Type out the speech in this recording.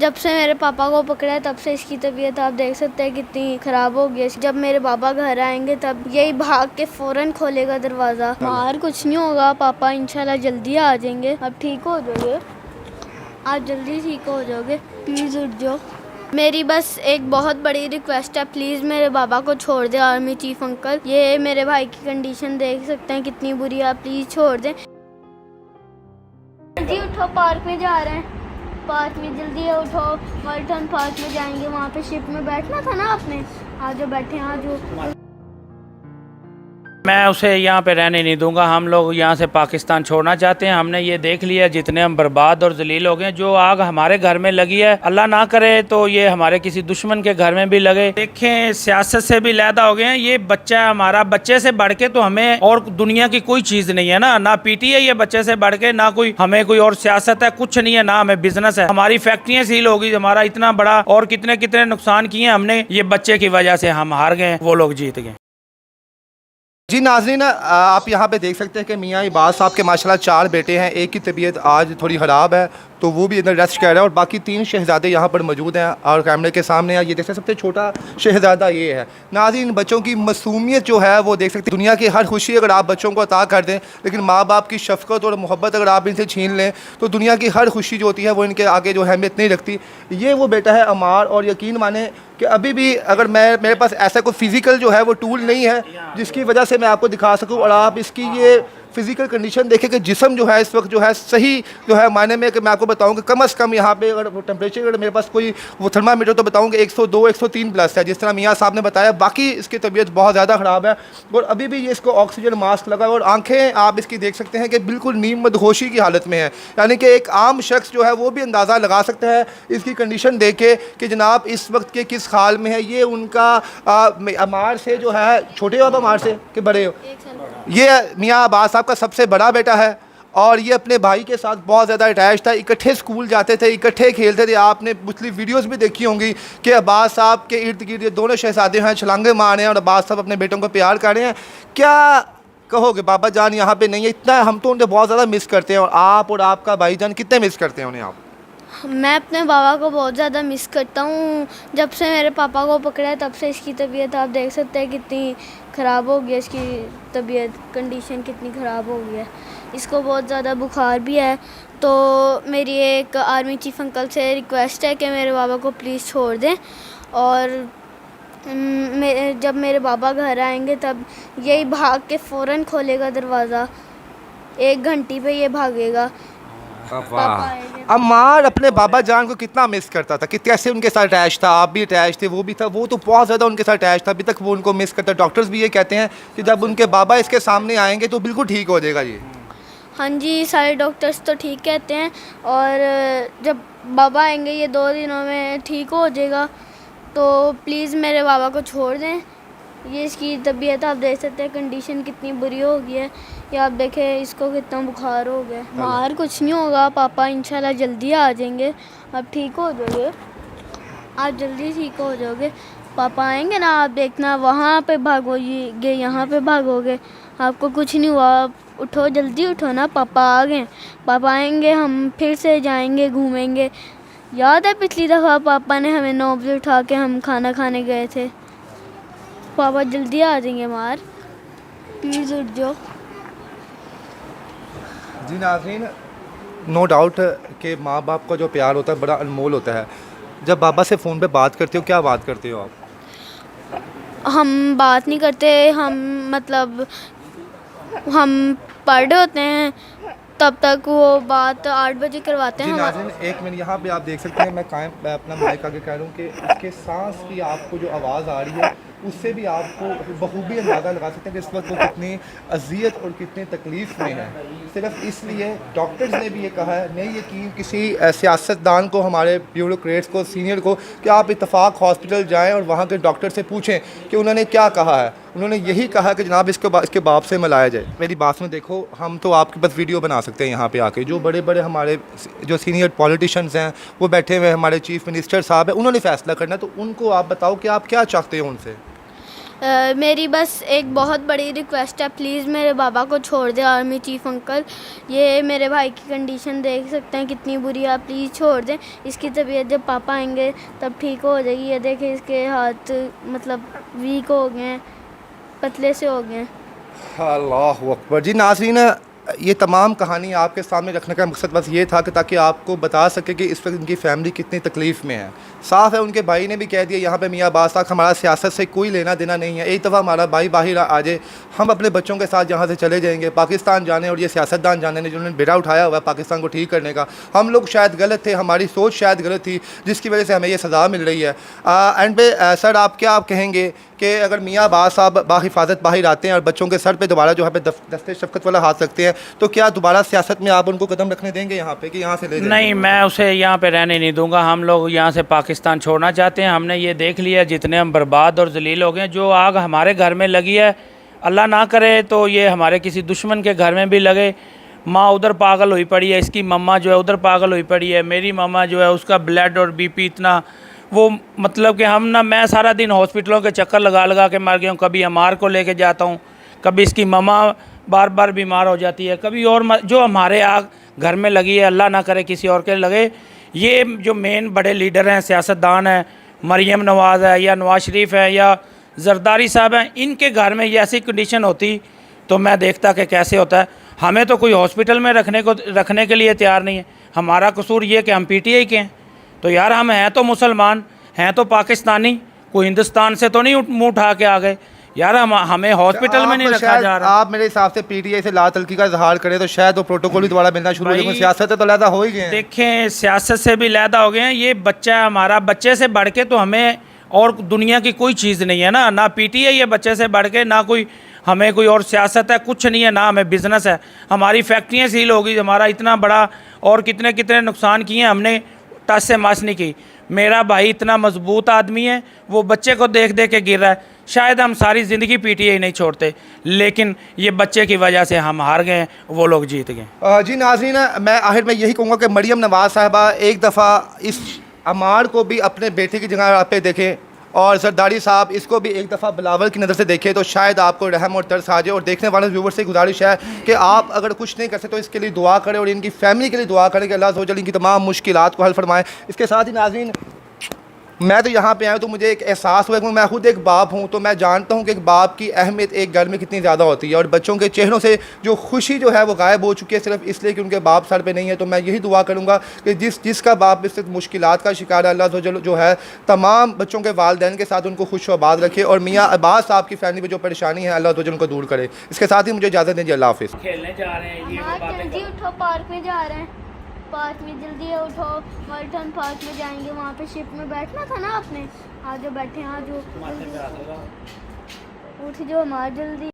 जब से मेरे पापा को पकड़ा है तब से इसकी तबीयत आप देख सकते हैं कितनी ख़राब हो गई है। जब मेरे पापा घर आएंगे तब यही भाग के फ़ौरन खोलेगा दरवाज़ा। बाहर कुछ नहीं होगा, पापा इंशाल्लाह जल्दी आ जाएंगे। अब ठीक हो जाओगे, आप जल्दी ठीक हो जाओगे, प्लीज़ उठ जाओ। मेरी बस एक बहुत बड़ी रिक्वेस्ट है, प्लीज़ मेरे बाबा को छोड़ दे आर्मी चीफ अंकल। ये मेरे भाई की कंडीशन देख सकते हैं कितनी बुरी है, प्लीज़ छोड़ दें। जल्दी उठो, पार्क में जा रहे हैं, पार्क में जल्दी उठो, वर्ल्टन पार्क में जाएंगे, वहाँ पे शिप में बैठना था ना आपने। आज जो बैठे हैं, आज मैं उसे यहाँ पे रहने नहीं दूंगा। हम लोग यहाँ से पाकिस्तान छोड़ना चाहते हैं। हमने ये देख लिया जितने हम बर्बाद और जलील हो गए। जो आग हमारे घर में लगी है, अल्लाह ना करे तो ये हमारे किसी दुश्मन के घर में भी लगे। देखें, सियासत से भी लैदा हो गए हैं। ये बच्चा है हमारा, बच्चे से बढ़ के तो हमें और दुनिया की कोई चीज़ नहीं है ना पीटी है ये बच्चे से बढ़ के, ना कोई हमें कोई और सियासत है, कुछ नहीं है, ना हमें बिजनेस है। हमारी फैक्ट्रियाँ सील होगी, हमारा इतना बड़ा और कितने कितने नुकसान किए हमने, ये बच्चे की वजह से हम हार गए, वो लोग जीत गए। जी नाज़रीन, आप यहाँ पे देख सकते हैं कि मियाँ इबाद साहब के माशाल्लाह 4 बेटे हैं। एक की तबीयत आज थोड़ी ख़राब है तो वो भी इधर रेस्ट कर रहा है, और बाकी 3 शहज़ादे यहाँ पर मौजूद हैं और कैमरे के सामने है। ये देख सकते सबसे छोटा शहज़ादा ये है। नाज़रीन, बच्चों की मासूमियत जो है वो देख सकते हैं। दुनिया की हर खुशी अगर आप बच्चों को अता कर दें, लेकिन माँ बाप की शफ़क़त और मोहब्बत अगर आप इनसे छीन लें तो दुनिया की हर खुशी जो होती है वो इनके आगे जो अहमियत नहीं रखती। ये वो बेटा है अमार, और यकीन माने कि अभी भी अगर मेरे पास ऐसा कोई फ़िज़िकल जो है वो टूल नहीं है जिसकी वजह से मैं आपको दिखा सकूँ, और आप इसकी ये फ़िज़िकल कंडीशन देखें कि जिस्म जो है इस वक्त जो है सही जो है मायने में, कि मैं आपको बताऊं कि कम से कम यहाँ पे अगर टेम्परेचर अगर मेरे पास कोई वो थर्मामीटर तो बताऊं कि 102 103 प्लस है, जिस तरह मियाँ साहब ने बताया। बाकी इसकी तबीयत बहुत ज़्यादा ख़राब है और अभी भी ये इसको ऑक्सीजन मास्क लगा है, और आँखें आप इसकी देख सकते हैं कि बिल्कुल नीम मदहोशी की हालत में है। यानी कि एक आम शख्स जो है वो भी अंदाज़ा लगा सकता है इसकी कंडीशन देख के कि जनाब इस वक्त के किस हाल में है। ये उनका अमार से जो है, छोटे हो आप अमार से कि बड़े हो? ये मियाँ अब्बास साहब का सबसे बड़ा बेटा है, और ये अपने भाई के साथ बहुत ज़्यादा अटैच था। इकट्ठे स्कूल जाते थे, इकट्ठे खेलते थे। आपने पिछली वीडियोस भी देखी होंगी कि अब्बास साहब के इर्द गिर्द ये दोनों शहजादे हैं, छलांगे मार रहे हैं, और अब्बास साहब अपने बेटों को प्यार कर रहे हैं। क्या कहोगे, बाबा जान यहाँ पे नहीं है, इतना हम तो उन्हें बहुत ज़्यादा मिस करते हैं, और आप और आपका भाई जान कितने मिस करते हैं उन्हें आप? मैं अपने बाबा को बहुत ज़्यादा मिस करता हूँ। जब से मेरे पापा को पकड़ा है तब से इसकी तबीयत आप देख सकते हैं कितनी ख़राब हो गई है। इसकी तबीयत कंडीशन कितनी ख़राब हो गई है, इसको बहुत ज़्यादा बुखार भी है। तो मेरी एक आर्मी चीफ अंकल से रिक्वेस्ट है कि मेरे बाबा को प्लीज़ छोड़ दें, और जब मेरे बाबा घर आएंगे तब यही भाग के फ़ौरन खोलेगा दरवाज़ा। 1 घंटे पे ये भागेगा। अमार अपने बाबा जान को कितना मिस करता था, कि कैसे उनके साथ अटैच था, आप भी अटैच थे, वो भी था, वो तो बहुत ज़्यादा उनके साथ अटैच था। अभी तक वो उनको मिस करता। डॉक्टर्स भी ये कहते हैं कि जब उनके बाबा इसके सामने आएंगे तो बिल्कुल ठीक हो जाएगा ये। हाँ जी, सारे डॉक्टर्स तो ठीक कहते हैं, और जब बाबा आएंगे ये 2 दिनों में ठीक हो जाएगा। तो प्लीज़ मेरे बाबा को छोड़ दें। ये इसकी तबीयत आप देख सकते हैं, कंडीशन कितनी बुरी हो गई है। ये आप देखें, इसको कितना बुखार हो गया। बाहर कुछ नहीं होगा, पापा इंशाल्लाह जल्दी आ जाएंगे। अब ठीक हो जाओगे, आप जल्दी ठीक हो जाओगे। पापा आएंगे ना, आप देखना, वहाँ पे भागोगे, यहाँ पे भागोगे, आपको कुछ नहीं हुआ। आप उठो, जल्दी उठो ना, पापा आ गए। पापा आएंगे, हम फिर से जाएंगे, घूमेंगे। याद है पिछली दफ़ा पापा ने हमें 9 बजे उठा के हम खाना खाने गए थे। पापा जल्दी आ जाएंगे, मार प्लीज़ उठ जाओ। जी नाज़रीन, नो डाउट कि माँ बाप का जो प्यार होता है बड़ा अनमोल होता है। जब बाबा से फ़ोन पे बात करते हो, क्या बात करते हो आप? हम बात नहीं करते, हम मतलब हम पढ़ रहे होते हैं, तब तक वो बात 8 बजे करवाते हैं। नाज़रीन, 1 मिनट, यहाँ पे आप देख सकते हैं, मैं अपना माइक आगे कह रहा हूँ कि इसके सांस की आपको जो आवाज़ आ रही है उससे भी आपको बखूबी अंदाज़ा लगा सकते हैं कि इस वक्त वो कितनी अजियत और कितनी तकलीफ़ में है। सिर्फ इसलिए डॉक्टर्स ने भी ये कहा है, नहीं यकीन किसी सियासतदान को, हमारे ब्यूरोक्रेट्स को, सीनियर को, कि आप इत्तफाक हॉस्पिटल जाएं और वहाँ के डॉक्टर से पूछें कि उन्होंने क्या कहा है। उन्होंने यही कहा कि जनाब इसके बाप से मिलाया जाए। मेरी बात में देखो, हम तो आपके पास वीडियो बना सकते हैं यहाँ पे आके। जो बड़े बड़े हमारे जो सीनियर पॉलिटिशियंस हैं वो बैठे हुए, हमारे चीफ मिनिस्टर साहब हैं, उन्होंने फ़ैसला करना है। तो उनको आप बताओ कि आप क्या चाहते हो उनसे? मेरी बस एक बहुत बड़ी रिक्वेस्ट है, प्लीज़ मेरे बाबा को छोड़ दे आर्मी चीफ अंकल। ये मेरे भाई की कंडीशन देख सकते हैं कितनी बुरी है, प्लीज़ छोड़ दें। इसकी तबीयत जब पापा आएंगे तब ठीक हो जाएगी। ये देखें इसके हाथ मतलब वीक हो गए हैं, पतले से हो गए हैं। अल्लाह अकबर। जी नाज़रीन, ये तमाम कहानी आपके सामने रखने का मकसद बस ये था कि ताकि आपको बता सके कि इस वक्त इनकी फ़ैमिली कितनी तकलीफ़ में है। साफ़ है, उनके भाई ने भी कह दिया यहाँ पे मियाँ अब्बास साहब हमारा सियासत से कोई लेना देना नहीं है। एक दफ़ा हमारा भाई बाहर आ जाए, हम अपने बच्चों के साथ यहाँ से चले जाएंगे, पाकिस्तान जाने। और ये सियासतदान जाने ने जिन्होंने बेड़ा उठाया हुआ है पाकिस्तान को ठीक करने का, हम लोग शायद गलत थे, हमारी सोच शायद गलत थी, जिसकी वजह से हमें ये सज़ा मिल रही है। एंड पे सर आप क्या कहेंगे कि अगर मियाँ अब्बास साहब बाहिफाजत बाहर आते हैं और बच्चों के सर पे दोबारा जो है दस्ते शफ़क़त वाला हाथ रखते हैं, तो क्या दोबारा सियासत में आप उनको कदम रखने देंगे यहाँ पे कि यहाँ से ले जाएंगे? नहीं, मैं उसे यहाँ पे रहने नहीं दूंगा। हम लोग यहाँ से पाकिस्तान छोड़ना चाहते हैं। हमने ये देख लिया जितने हम बर्बाद और जलील हो गए। जो आग हमारे घर में लगी है, अल्लाह ना करे तो ये हमारे किसी दुश्मन के घर में भी लगे। माँ उधर पागल हुई पड़ी है, इसकी मम्मा जो है उधर पागल हुई पड़ी है, मेरी मम्मा जो है उसका ब्लड और बीपी इतना वो मतलब कि मैं सारा दिन हॉस्पिटलों के चक्कर लगा लगा के मर गया हूँ। कभी अमार को लेके जाता हूँ, कभी इसकी मम्मा बार बार बीमार हो जाती है, कभी और जो हमारे आग घर में लगी है अल्लाह ना करे किसी और के लगे। ये जो मेन बड़े लीडर हैं, सियासतदान हैं, मरीम नवाज़ है या नवाज़ शरीफ है या जरदारी साहब हैं, इनके घर में ये ऐसी कंडीशन होती तो मैं देखता कि कैसे होता है। हमें तो कोई हॉस्पिटल में रखने के लिए तैयार नहीं है। हमारा कसूर ये कि हम पीटीआई के हैं। तो यार हम हैं तो मुसलमान, हैं तो पाकिस्तानी, कोई हिंदुस्तान से तो नहीं मुँह उठा के आ गए। यार हमें हॉस्पिटल में नहीं रखा जा रहा। आप मेरे हिसाब से पीटीआई से लातल्की का इजहार करें तो शायद वो प्रोटोकॉल भी दोबारा मिलना शुरू हो जाए। सियासत से तो लैदा हो ही गए हैं। देखें, सियासत से भी लैदा हो गए हैं। ये बच्चा है हमारा, बच्चे से बढ़ के तो हमें और दुनिया की कोई चीज़ नहीं है ना पीटीआई है बच्चे से बढ़ के, ना कोई हमें कोई और सियासत है, कुछ नहीं है, ना हमें बिज़नेस है। हमारी फैक्ट्रियाँ सील हो गई, हमारा इतना बड़ा और कितने कितने नुकसान किए हमने, टस से मस नहीं की। मेरा भाई इतना मजबूत आदमी है, वो बच्चे को देख देख के गिर रहा है। शायद हम सारी ज़िंदगी पीटीआई नहीं छोड़ते, लेकिन ये बच्चे की वजह से हम हार गए, वो लोग जीत गए। जी नाज़रीन, मैं आखिर में यही कहूँगा कि मरीम नवाज़ साहिबा एक दफ़ा इस अमार को भी अपने बेटे की जगह पे देखें और जरदारी साहब इसको भी एक दफ़ा बिलावल की नज़र से देखें, तो शायद आपको रहम और तरस आ जाए। और देखने वाले व्यूवर से गुजारिश है कि आप अगर कुछ नहीं कर सकते तो इसके लिए दुआ करें और इनकी फैमिली के लिए दुआ करें कि अल्लाह ताला इनकी तमाम मुश्किलात को हल फरमाएँ। इसके साथ ही नाज़रीन, मैं तो यहाँ पे आया तो मुझे एक एहसास हुआ कि मैं खुद एक बाप हूँ, तो मैं जानता हूँ कि एक बाप की अहमियत एक घर में कितनी ज़्यादा होती है। और बच्चों के चेहरों से जो खुशी जो है वो गायब हो चुकी है, सिर्फ इसलिए कि उनके बाप सर पे नहीं है। तो मैं यही दुआ करूँगा कि जिसका बाप इस मुश्किलात का शिकार है, अल्लाह जो है तमाम बच्चों के वालिदैन के साथ उनको खुश आबाद रखे और मियाँ अब्बास साहब की फैमिली में जो परेशानी है अल्लाह उनको दूर करे। इसके साथ ही मुझे इजाज़त दीजिए, अल्लाह हाफ़िज़। खेलने जा रहे हैं, जल्दी उठो, पार्क में जा रहे हैं, पार्क में जल्दी उठो, मल्टन पार्क में जाएंगे, वहाँ पे शिप में बैठना था ना आपने। आज जो बैठे हैं, आज जो उठ जो हमारा जल्दी।